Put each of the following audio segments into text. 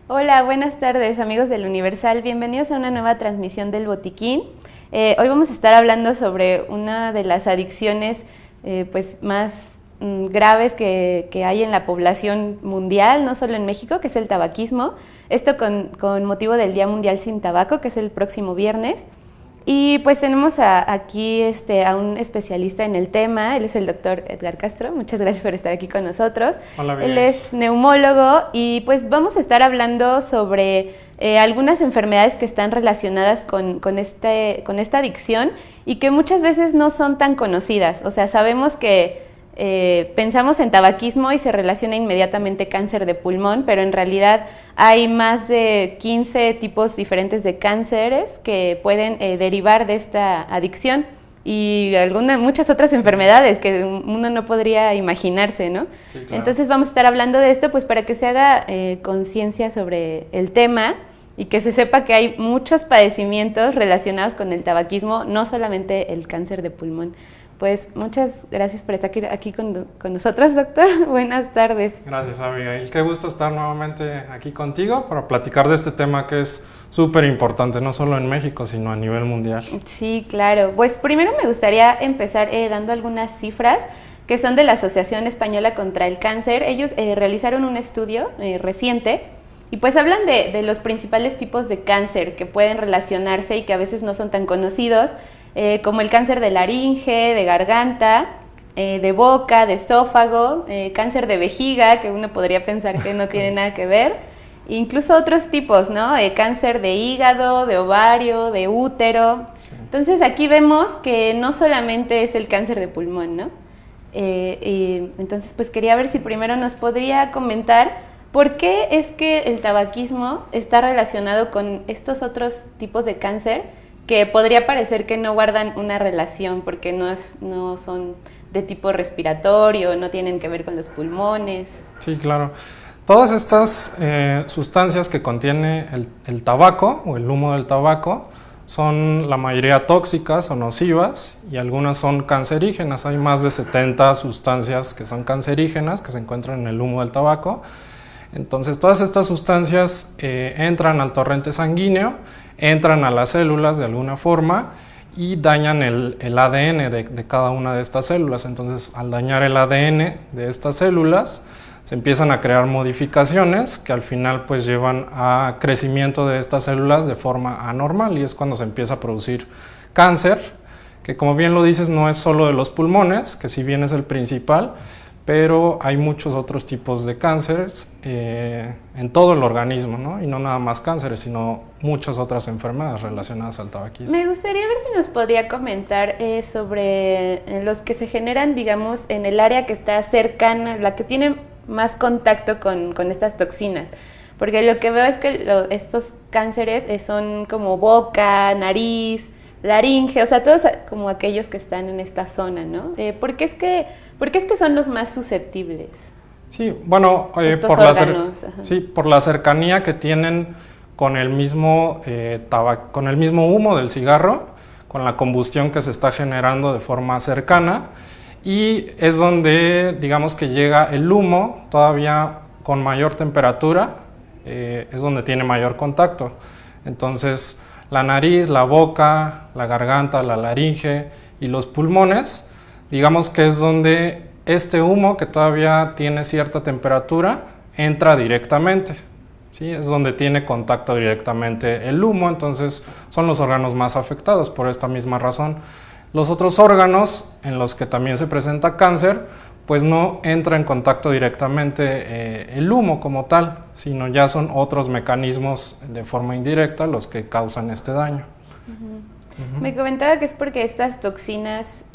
Hola, buenas tardes amigos del Universal, bienvenidos a una nueva transmisión del Botiquín. Hoy vamos a estar hablando sobre una de las adicciones pues más graves que hay en la población mundial, no solo en México, que es el tabaquismo. Esto con motivo del Día Mundial Sin Tabaco, que es el próximo viernes. Y pues tenemos aquí a un especialista en el tema, él es el doctor Edgar Castro, muchas gracias por estar aquí con nosotros. Hola, Él bien. es neumólogo y pues vamos a estar hablando sobre algunas enfermedades que están relacionadas con esta adicción y que muchas veces no son tan conocidas. O sea, sabemos que pensamos en tabaquismo y se relaciona inmediatamente cáncer de pulmón, pero en realidad hay más de 15 tipos diferentes de cánceres que pueden derivar de esta adicción y muchas otras enfermedades que uno no podría imaginarse, ¿no? Sí, claro. Entonces vamos a estar hablando de esto pues para que se haga conciencia sobre el tema y que se sepa que hay muchos padecimientos relacionados con el tabaquismo, no solamente el cáncer de pulmón. Pues muchas gracias por estar aquí con nosotros, doctor. Buenas tardes. Gracias, Abigail. Qué gusto estar nuevamente aquí contigo para platicar de este tema que es súper importante, no solo en México, sino a nivel mundial. Sí, claro. Pues primero me gustaría empezar dando algunas cifras que son de la Asociación Española contra el Cáncer. Ellos realizaron un estudio reciente y pues hablan de los principales tipos de cáncer que pueden relacionarse y que a veces no son tan conocidos, como el cáncer de laringe, de garganta, de boca, de esófago, cáncer de vejiga, que uno podría pensar que no tiene nada que ver, incluso otros tipos, ¿no? Cáncer de hígado, de ovario, de útero. Sí. Entonces aquí vemos que no solamente es el cáncer de pulmón, ¿no? Y entonces pues quería ver si primero nos podría comentar por qué es que el tabaquismo está relacionado con estos otros tipos de cáncer que podría parecer que no guardan una relación porque no son de tipo respiratorio, no tienen que ver con los pulmones. Sí, claro. Todas estas sustancias que contiene el tabaco o el humo del tabaco son la mayoría tóxicas o nocivas y algunas son cancerígenas. Hay más de 70 sustancias que son cancerígenas que se encuentran en el humo del tabaco. Entonces todas estas sustancias entran al torrente sanguíneo, entran a las células de alguna forma y dañan el ADN de cada una de estas células. Entonces al dañar el ADN de estas células se empiezan a crear modificaciones que al final pues llevan a crecimiento de estas células de forma anormal y es cuando se empieza a producir cáncer, que como bien lo dices no es solo de los pulmones, que si bien es el principal, pero hay muchos otros tipos de cánceres en todo el organismo, ¿no? Y no nada más cánceres, sino muchas otras enfermedades relacionadas al tabaquismo. Me gustaría ver si nos podría comentar sobre los que se generan, digamos, en el área que está cercana, la que tiene más contacto con estas toxinas. Porque lo que veo es que estos cánceres son como boca, nariz, laringe, o sea, todos como aquellos que están en esta zona, ¿no? ¿Por qué es que son los más susceptibles? Sí, bueno, por la cercanía que tienen con el mismo con el mismo humo del cigarro, con la combustión que se está generando de forma cercana, y es donde, digamos que llega el humo todavía con mayor temperatura, es donde tiene mayor contacto. Entonces, la nariz, la boca, la garganta, la laringe y los pulmones, digamos que es donde este humo que todavía tiene cierta temperatura entra directamente, ¿sí? Es donde tiene contacto directamente el humo, entonces son los órganos más afectados por esta misma razón. Los otros órganos en los que también se presenta cáncer, pues no entra en contacto directamente el humo como tal, sino ya son otros mecanismos de forma indirecta los que causan este daño. Uh-huh. Me comentaba que es porque estas toxinas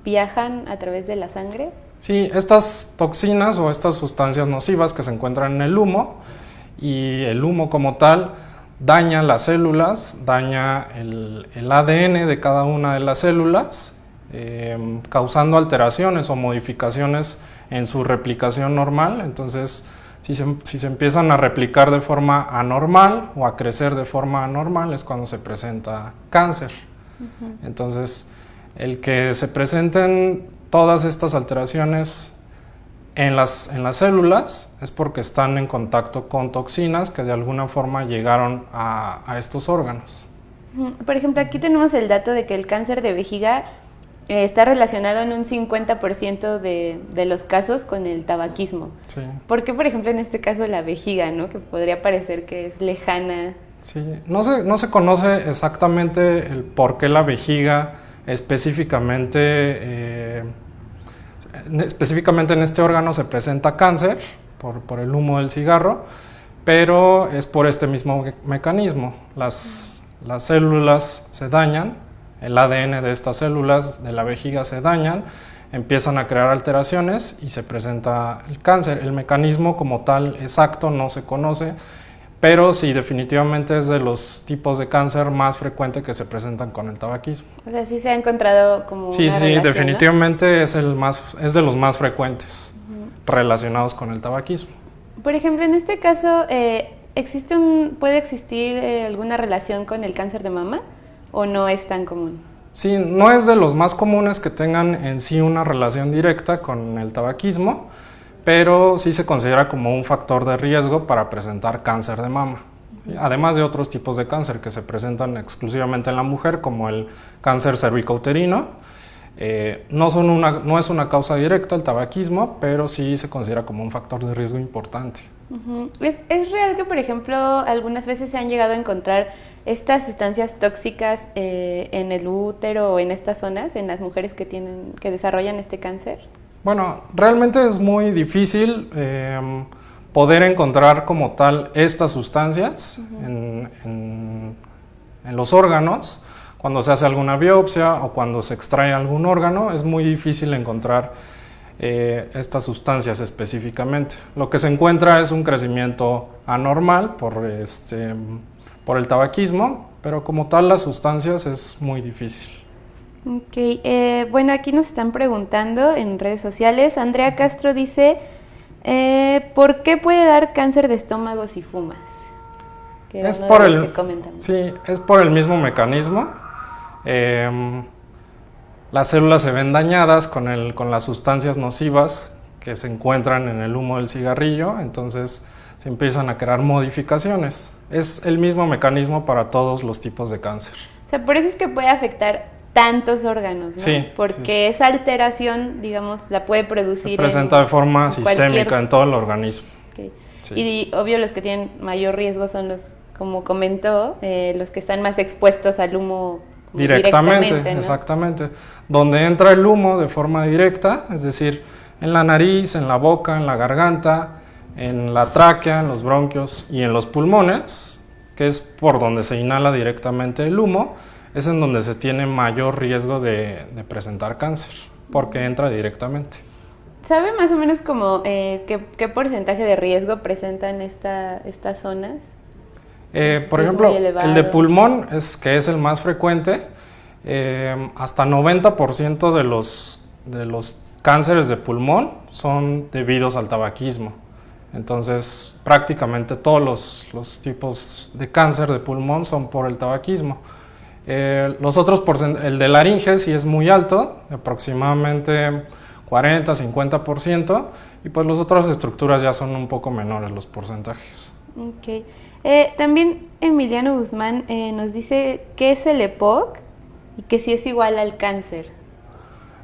viajan a través de la sangre. Sí, estas toxinas o estas sustancias nocivas que se encuentran en el humo, y el humo como tal daña las células, daña el ADN de cada una de las células, causando alteraciones o modificaciones en su replicación normal. Entonces, si se empiezan a replicar de forma anormal o a crecer de forma anormal es cuando se presenta cáncer. Uh-huh. Entonces, el que se presenten todas estas alteraciones en las células es porque están en contacto con toxinas que de alguna forma llegaron a estos órganos. Por ejemplo, aquí tenemos el dato de que el cáncer de vejiga está relacionado en un 50% de los casos con el tabaquismo. Sí. ¿Por qué, por ejemplo, en este caso la vejiga, ¿no? Que podría parecer que es lejana? Sí, no se conoce exactamente el por qué la vejiga específicamente en este órgano se presenta cáncer por el humo del cigarro, pero es por este mismo mecanismo. Las células se dañan, el ADN de estas células de la vejiga se dañan, empiezan a crear alteraciones y se presenta el cáncer. El mecanismo como tal exacto no se conoce, pero sí, definitivamente es de los tipos de cáncer más frecuentes que se presentan con el tabaquismo. O sea, sí se ha encontrado como una relación, ¿no? Definitivamente es de los más frecuentes relacionados con el tabaquismo. Por ejemplo, en este caso, ¿puede existir alguna relación con el cáncer de mama o no es tan común? Sí, no es de los más comunes que tengan en sí una relación directa con el tabaquismo, pero sí se considera como un factor de riesgo para presentar cáncer de mama. Además de otros tipos de cáncer que se presentan exclusivamente en la mujer, como el cáncer cervicouterino. No es una causa directa el tabaquismo, pero sí se considera como un factor de riesgo importante. ¿Es real que, por ejemplo, algunas veces se han llegado a encontrar estas sustancias tóxicas en el útero o en estas zonas, en las mujeres que desarrollan este cáncer? Bueno, realmente es muy difícil poder encontrar como tal estas sustancias en los órganos. Cuando se hace alguna biopsia o cuando se extrae algún órgano, es muy difícil encontrar estas sustancias específicamente. Lo que se encuentra es un crecimiento anormal por el tabaquismo, pero como tal las sustancias es muy difícil. Ok, bueno, aquí nos están preguntando en redes sociales. Andrea Castro dice, ¿por qué puede dar cáncer de estómago si fumas? Que es por el mismo mecanismo. Las células se ven dañadas con las sustancias nocivas que se encuentran en el humo del cigarrillo, entonces se empiezan a crear modificaciones. Es el mismo mecanismo para todos los tipos de cáncer. O sea, por eso es que puede afectar tantos órganos, ¿no? Sí. Porque esa alteración, digamos, la puede producir. Se presenta de forma sistémica en todo el organismo. Okay. Sí. Y obvio los que tienen mayor riesgo son los, como comentó, los que están más expuestos al humo directamente, ¿no? Exactamente. Donde entra el humo de forma directa, es decir, en la nariz, en la boca, en la garganta, en la tráquea, en los bronquios y en los pulmones, que es por donde se inhala directamente el humo, es en donde se tiene mayor riesgo de presentar cáncer, porque entra directamente. ¿Sabe más o menos como qué porcentaje de riesgo presentan estas zonas? Por ejemplo, el de pulmón, que es el más frecuente, hasta 90% de los cánceres de pulmón son debidos al tabaquismo. Entonces, prácticamente todos los tipos de cáncer de pulmón son por el tabaquismo. Los otros el de laringe sí es muy alto, aproximadamente 40-50%, y pues las otras estructuras ya son un poco menores los porcentajes. Ok. También Emiliano Guzmán nos dice qué es el EPOC y que si es igual al cáncer.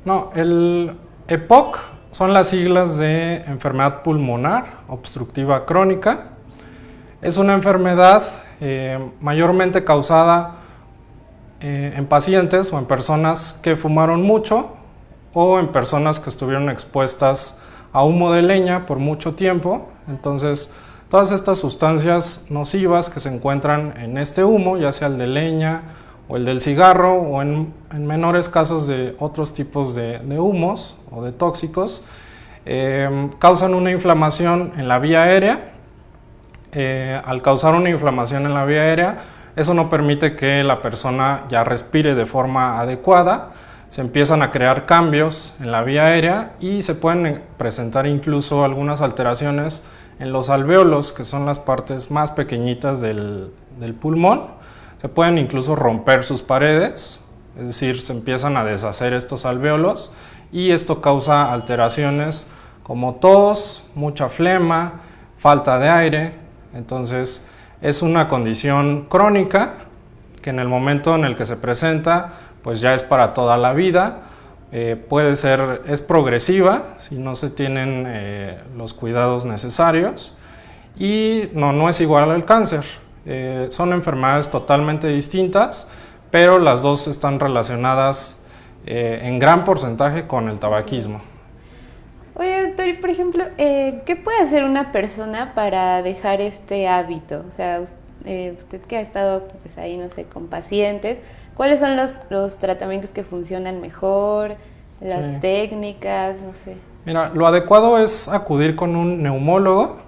No, el EPOC son las siglas de enfermedad pulmonar obstructiva crónica. Es una enfermedad mayormente causada en pacientes o en personas que fumaron mucho o en personas que estuvieron expuestas a humo de leña por mucho tiempo. Entonces, todas estas sustancias nocivas que se encuentran en este humo, ya sea el de leña o el del cigarro o en menores casos de otros tipos de humos o de tóxicos, causan una inflamación en la vía aérea. Al causar una inflamación en la vía aérea, eso no permite que la persona ya respire de forma adecuada, se empiezan a crear cambios en la vía aérea y se pueden presentar incluso algunas alteraciones en los alvéolos, que son las partes más pequeñitas del pulmón. Se pueden incluso romper sus paredes, es decir, se empiezan a deshacer estos alvéolos y esto causa alteraciones como tos, mucha flema, falta de aire. Entonces es una condición crónica que en el momento en el que se presenta pues ya es para toda la vida. Es progresiva si no se tienen los cuidados necesarios y no es igual al cáncer. Son enfermedades totalmente distintas, pero las dos están relacionadas en gran porcentaje con el tabaquismo. Oye, doctor, y por ejemplo, ¿qué puede hacer una persona para dejar este hábito? O sea, usted que ha estado pues, ahí, no sé, con pacientes, ¿cuáles son los tratamientos que funcionan mejor? Las técnicas, no sé. Mira, lo adecuado es acudir con un neumólogo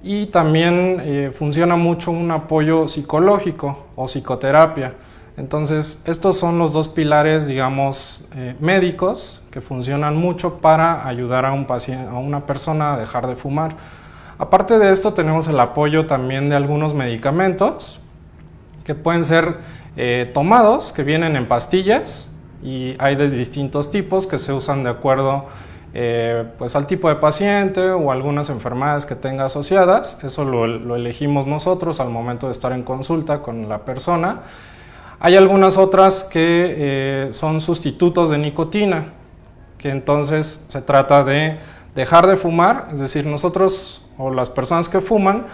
y también funciona mucho un apoyo psicológico o psicoterapia. Entonces, estos son los dos pilares, digamos, médicos que funcionan mucho para ayudar a un paciente, a una persona a dejar de fumar. Aparte de esto, tenemos el apoyo también de algunos medicamentos que pueden ser tomados, que vienen en pastillas y hay de distintos tipos que se usan de acuerdo pues al tipo de paciente o algunas enfermedades que tenga asociadas. Eso lo elegimos nosotros al momento de estar en consulta con la persona. Hay algunas otras que son sustitutos de nicotina, que entonces se trata de dejar de fumar, es decir, nosotros o las personas que fuman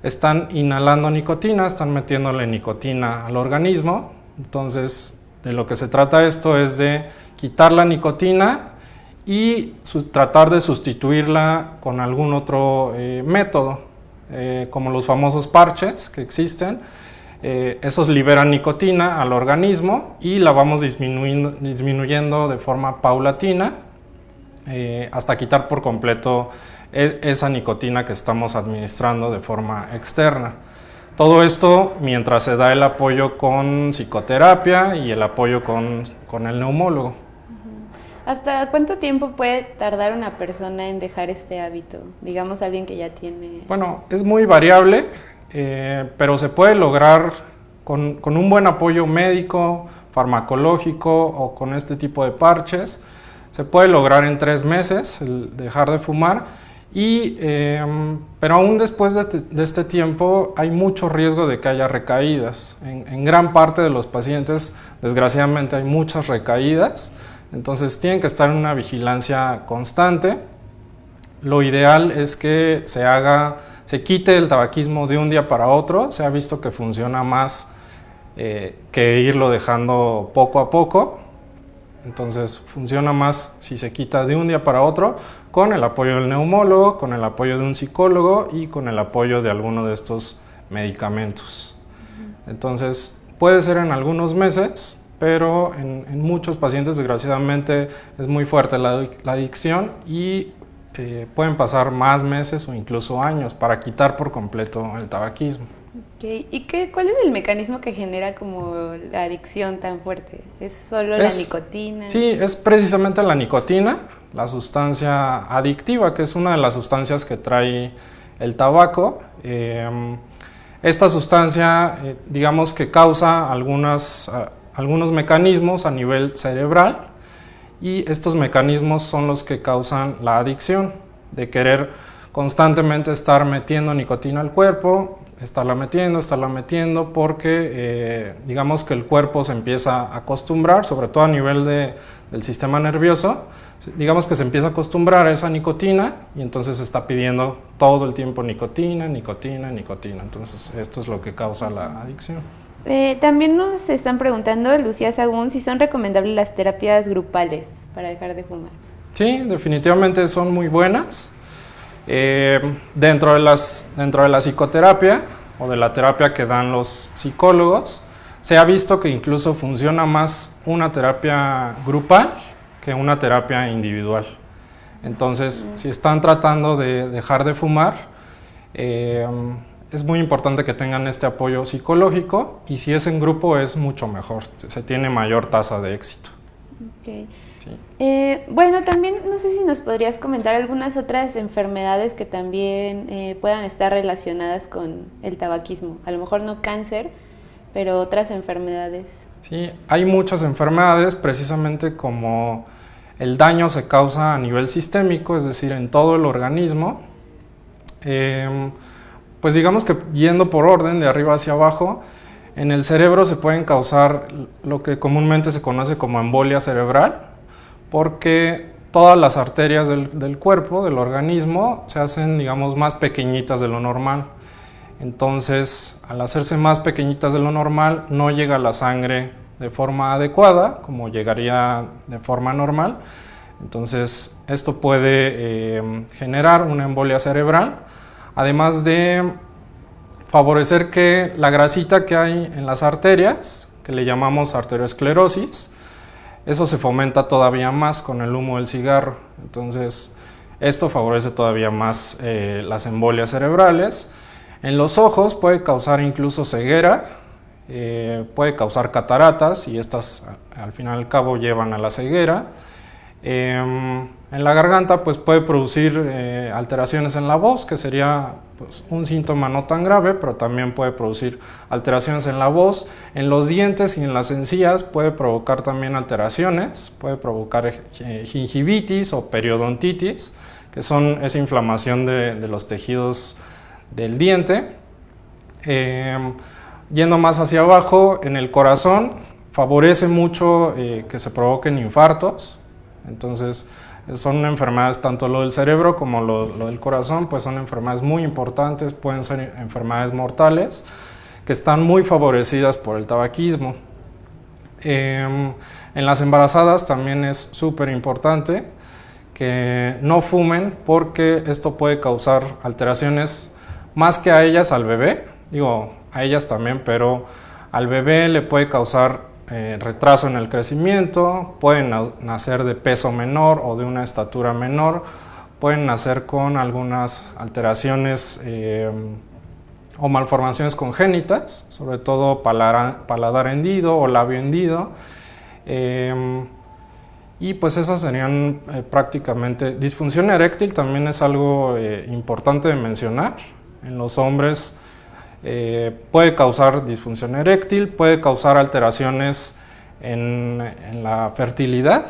están inhalando nicotina, están metiéndole nicotina al organismo. Entonces, de lo que se trata esto es de quitar la nicotina y tratar de sustituirla con algún otro método, como los famosos parches que existen. Esos liberan nicotina al organismo y la vamos disminuyendo de forma paulatina hasta quitar por completo esa nicotina que estamos administrando de forma externa. Todo esto mientras se da el apoyo con psicoterapia y el apoyo con el neumólogo. ¿Hasta cuánto tiempo puede tardar una persona en dejar este hábito? Digamos, alguien que ya tiene... Bueno, es muy variable. Pero se puede lograr con un buen apoyo médico, farmacológico o con este tipo de parches. Se puede lograr en 3 meses el dejar de fumar, pero aún después de este tiempo hay mucho riesgo de que haya recaídas. En gran parte de los pacientes, desgraciadamente, hay muchas recaídas, entonces tienen que estar en una vigilancia constante. Lo ideal es que se quite el tabaquismo de un día para otro. Se ha visto que funciona más que irlo dejando poco a poco. Entonces funciona más si se quita de un día para otro con el apoyo del neumólogo, con el apoyo de un psicólogo y con el apoyo de alguno de estos medicamentos. Entonces puede ser en algunos meses, pero en muchos pacientes desgraciadamente es muy fuerte la adicción y pueden pasar más meses o incluso años para quitar por completo el tabaquismo. Okay. ¿Y cuál es el mecanismo que genera como la adicción tan fuerte? ¿Es solo la nicotina? Sí, es precisamente la nicotina, la sustancia adictiva, que es una de las sustancias que trae el tabaco. Esta sustancia, digamos que causa algunos mecanismos a nivel cerebral, y estos mecanismos son los que causan la adicción, de querer constantemente estar metiendo nicotina al cuerpo, estarla metiendo, porque digamos que el cuerpo se empieza a acostumbrar, sobre todo a nivel del sistema nervioso, digamos que se empieza a acostumbrar a esa nicotina y entonces se está pidiendo todo el tiempo nicotina. Entonces esto es lo que causa la adicción. También nos están preguntando, Lucía Sagún, si son recomendables las terapias grupales para dejar de fumar. Sí, definitivamente son muy buenas. Dentro de la psicoterapia o de la terapia que dan los psicólogos, se ha visto que incluso funciona más una terapia grupal que una terapia individual. Entonces, si están tratando de dejar de fumar, es muy importante que tengan este apoyo psicológico, y si es en grupo es mucho mejor, se tiene mayor tasa de éxito. Okay. Sí. Bueno, también no sé si nos podrías comentar algunas otras enfermedades que también puedan estar relacionadas con el tabaquismo. A lo mejor no cáncer, pero otras enfermedades. Sí, hay muchas enfermedades, precisamente como El daño se causa a nivel sistémico, es decir, en todo el organismo. Pues digamos que yendo por orden de arriba hacia abajo, en el cerebro se pueden causar lo que comúnmente se conoce como embolia cerebral, porque todas las arterias del cuerpo, del organismo, se hacen, digamos, más pequeñitas de lo normal. Entonces, al hacerse más pequeñitas de lo normal, no llega la sangre de forma adecuada, como llegaría de forma normal. Entonces, esto puede generar una embolia cerebral, además de favorecer que la grasita que hay en las arterias, que le llamamos arteriosclerosis, eso se fomenta todavía más con el humo del cigarro. Entonces, esto favorece todavía más las embolias cerebrales. En los ojos puede causar incluso ceguera, puede causar cataratas, y estas al fin y al cabo llevan a la ceguera. En la garganta pues puede producir alteraciones en la voz, que sería pues un síntoma no tan grave, pero también puede producir alteraciones en la voz. En los dientes y en las encías puede provocar también alteraciones, puede provocar gingivitis o periodontitis, que son esa inflamación de los tejidos del diente. Yendo más hacia abajo, en el corazón favorece mucho que se provoquen infartos. Entonces son enfermedades, tanto lo del cerebro como lo del corazón, pues son enfermedades muy importantes, pueden ser enfermedades mortales, que están muy favorecidas por el tabaquismo. En las embarazadas también es súper importante que no fumen, porque esto puede causar alteraciones más que a ellas, al bebé. Digo, a ellas también, pero al bebé le puede causar retraso en el crecimiento, pueden nacer de peso menor o de una estatura menor, pueden nacer con algunas alteraciones o malformaciones congénitas, sobre todo paladar hendido o labio hendido, y pues esas serían prácticamente. Disfunción eréctil también es algo importante de mencionar. En los hombres puede causar disfunción eréctil, puede causar alteraciones en la fertilidad,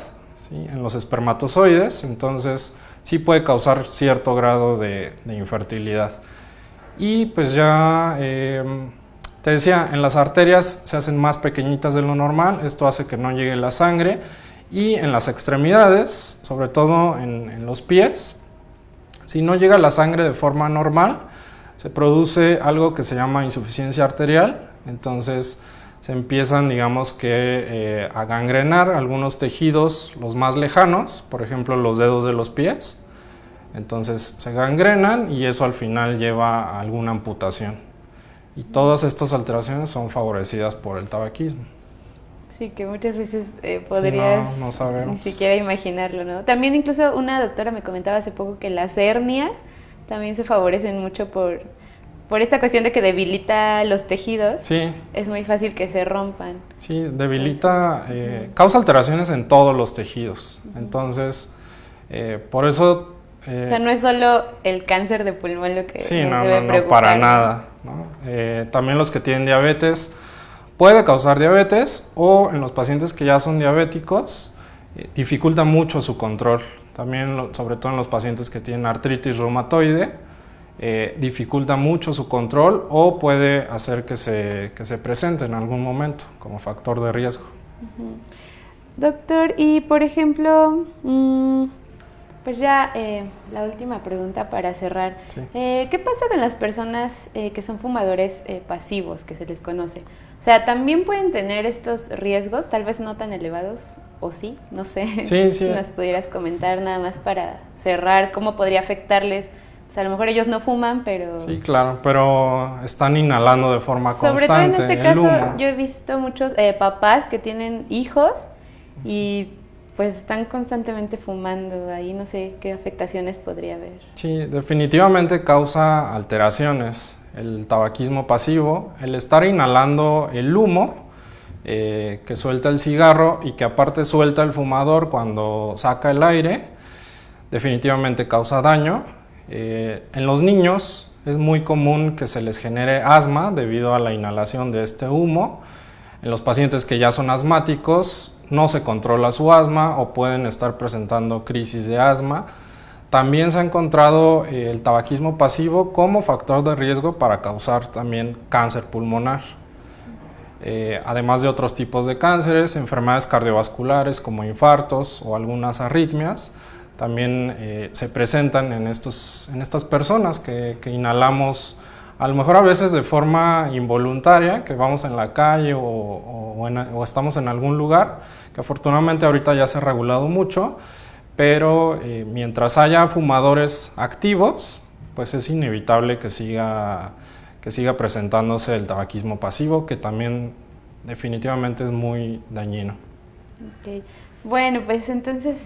¿sí?, en los espermatozoides. Entonces sí puede causar cierto grado de infertilidad. Y pues ya te decía, en las arterias se hacen más pequeñitas de lo normal, esto hace que no llegue la sangre, y en las extremidades, sobre todo en los pies, si no llega la sangre de forma normal, se produce algo que se llama insuficiencia arterial. Entonces se empiezan, digamos que, a gangrenar algunos tejidos, los más lejanos, por ejemplo los dedos de los pies. Entonces se gangrenan y eso al final lleva a alguna amputación. Y todas estas alteraciones son favorecidas por el tabaquismo. Sí, que muchas veces podrías sí, no sabemos. Ni siquiera imaginarlo, ¿no? También incluso una doctora me comentaba hace poco que las hernias también se favorecen mucho por esta cuestión de que debilita los tejidos. Sí. Es muy fácil que se rompan. Sí, debilita, causa alteraciones en todos los tejidos. Entonces, por eso... o sea, no es solo el cáncer de pulmón lo que sí, nos debe preocupar. No, para nada, ¿no? También los que tienen diabetes, puede causar diabetes, o en los pacientes que ya son diabéticos, dificulta mucho su control. También, sobre todo en los pacientes que tienen artritis reumatoide, dificulta mucho su control, o puede hacer que se presente en algún momento como factor de riesgo. Doctor, y por ejemplo, pues ya la última pregunta para cerrar. Sí. ¿Qué pasa con las personas que son fumadores pasivos, que se les conoce? O sea, ¿también pueden tener estos riesgos, tal vez no tan elevados, o sí? No sé, sí. Si nos pudieras comentar nada más para cerrar, ¿cómo podría afectarles? Pues a lo mejor ellos no fuman, pero... Sí, claro, pero están inhalando de forma constante. Sobre todo en este caso, yo he visto muchos papás que tienen hijos y pues están constantemente fumando. Ahí no sé qué afectaciones podría haber. Sí, definitivamente causa alteraciones. El tabaquismo pasivo, el estar inhalando el humo que suelta el cigarro y que aparte suelta el fumador cuando saca el aire, definitivamente causa daño. En los niños es muy común que se les genere asma debido a la inhalación de este humo. En los pacientes que ya son asmáticos no se controla su asma o pueden estar presentando crisis de asma. También se ha encontrado el tabaquismo pasivo como factor de riesgo para causar también cáncer pulmonar. Además de otros tipos de cánceres, enfermedades cardiovasculares como infartos o algunas arritmias, también se presentan en estas personas que inhalamos, a lo mejor a veces de forma involuntaria, que vamos en la calle o estamos en algún lugar, que afortunadamente ahorita ya se ha regulado mucho, pero mientras haya fumadores activos, pues es inevitable que siga presentándose el tabaquismo pasivo, que también definitivamente es muy dañino. Okay. Bueno, pues entonces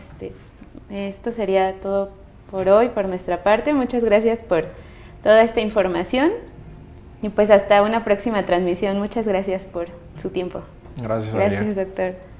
esto sería todo por hoy, por nuestra parte. Muchas gracias por toda esta información y pues hasta una próxima transmisión. Muchas gracias por su tiempo. Gracias, Adrián. Gracias, doctor.